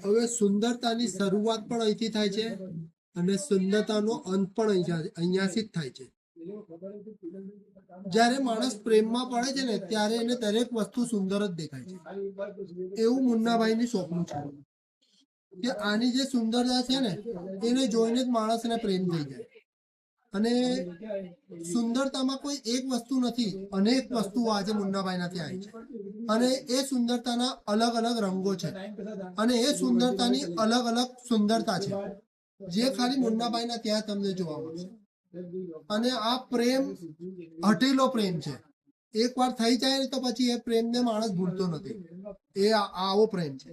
હવે સુંદરતાની શરૂઆત પણ અહીંથી થાય છે અને સુંદરતાનો અંત પણ અહીંયાથી જ થાય છે. જ્યારે માણસ પ્રેમમાં પડે છે ને ત્યારે એને દરેક વસ્તુ સુંદર જ દેખાય છે. એવું મુન્નાભાઈની સ્વપ્ન છે કે આની જે સુંદરતા છે ને એને જોઈને જ માણસને પ્રેમ થઈ જાય. અને સુંદરતામાં કોઈ એક વસ્તુ નથી, અનેક વસ્તુઓ આજે મુન્નાભાઈના ત્યાં આવી છે અને એ સુંદરતાના અલગ અલગ રંગો છે અને એ સુંદરતાની અલગ અલગ સુંદરતા છે જે ખાલી મુન્નાભાઈના ત્યાં તમને જોવા મળશે. અને આ પ્રેમ હઠેલો પ્રેમ છે. એક વાર થઈ જાય ને તો પછી એ પ્રેમને માણસ ભૂલતો નથી. એ આવો પ્રેમ છે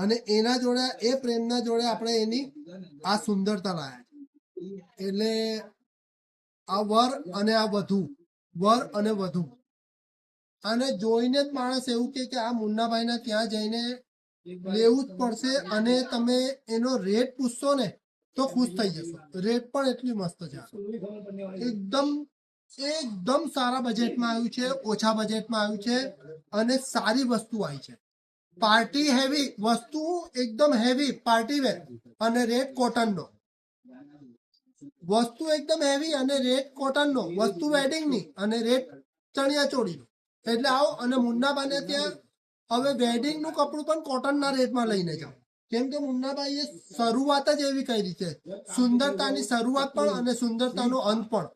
અને એના જોડે એ પ્રેમના જોડે આપણે એની આ સુંદરતા લાયા છે. એટલે આ વર અને આ વધુ, વર અને વધુ, અને જોઈને જ માણસ એવું કે આ મુન્નાભાઈના ત્યાં જઈને લેવું જ પડશે. અને તમે એનો રેટ પૂછશો ને તો ખુશ થઈ જશો. રેટ પણ એટલી મસ્ત છે, એકદમ એકદમ સારા બજેટમાં આવ્યું છે, ઓછા બજેટમાં આવ્યું છે અને સારી વસ્તુ આવી છે. પાર્ટી હેવી વસ્તુ, એકદમ હેવી પાર્ટી વેર અને રેટ કોટનનો વસ્તુ, એકદમ હેવી અને રેટ કોટનનો વસ્તુ, વેડિંગની અને રેટ ચણિયા ચોળીનો. એટલે આવો અને મુન્નાભાઈને ત્યાં હવે વેડિંગનું કપડું પણ કોટનના રેટમાં લઈને જાઓ. કેમ કે મુન્નાભાઈએ શરૂઆત જ એવી કરી છે, સુંદરતાની શરૂઆત પણ અને સુંદરતાનો અંત પણ.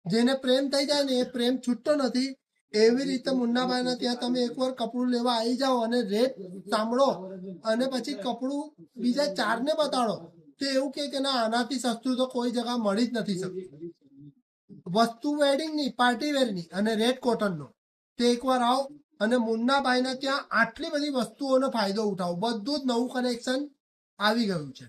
જેને પ્રેમ થઈ જાય ને એ પ્રેમ છૂટતો નથી. એવી રીતે મુન્નાભાઈના ત્યાં તમે એકવાર કપડું લેવા આવી જાઓ અને રેટ સાંભળો અને પછી કપડું બીજા ચારને બતાડો તો એવું કે ના, આનાથી સસ્તું તો કોઈ જગ્યા મળી જ નથી શકતું. વસ્તુ વેડિંગની, પાર્ટી વેરની અને રેટ કોટનનો. તે એકવાર આવો અને મુન્નાભાઈના ત્યાં આટલી બધી વસ્તુઓનો ફાયદો ઉઠાવો. બધું જ નવું કલેક્શન આવી ગયું છે.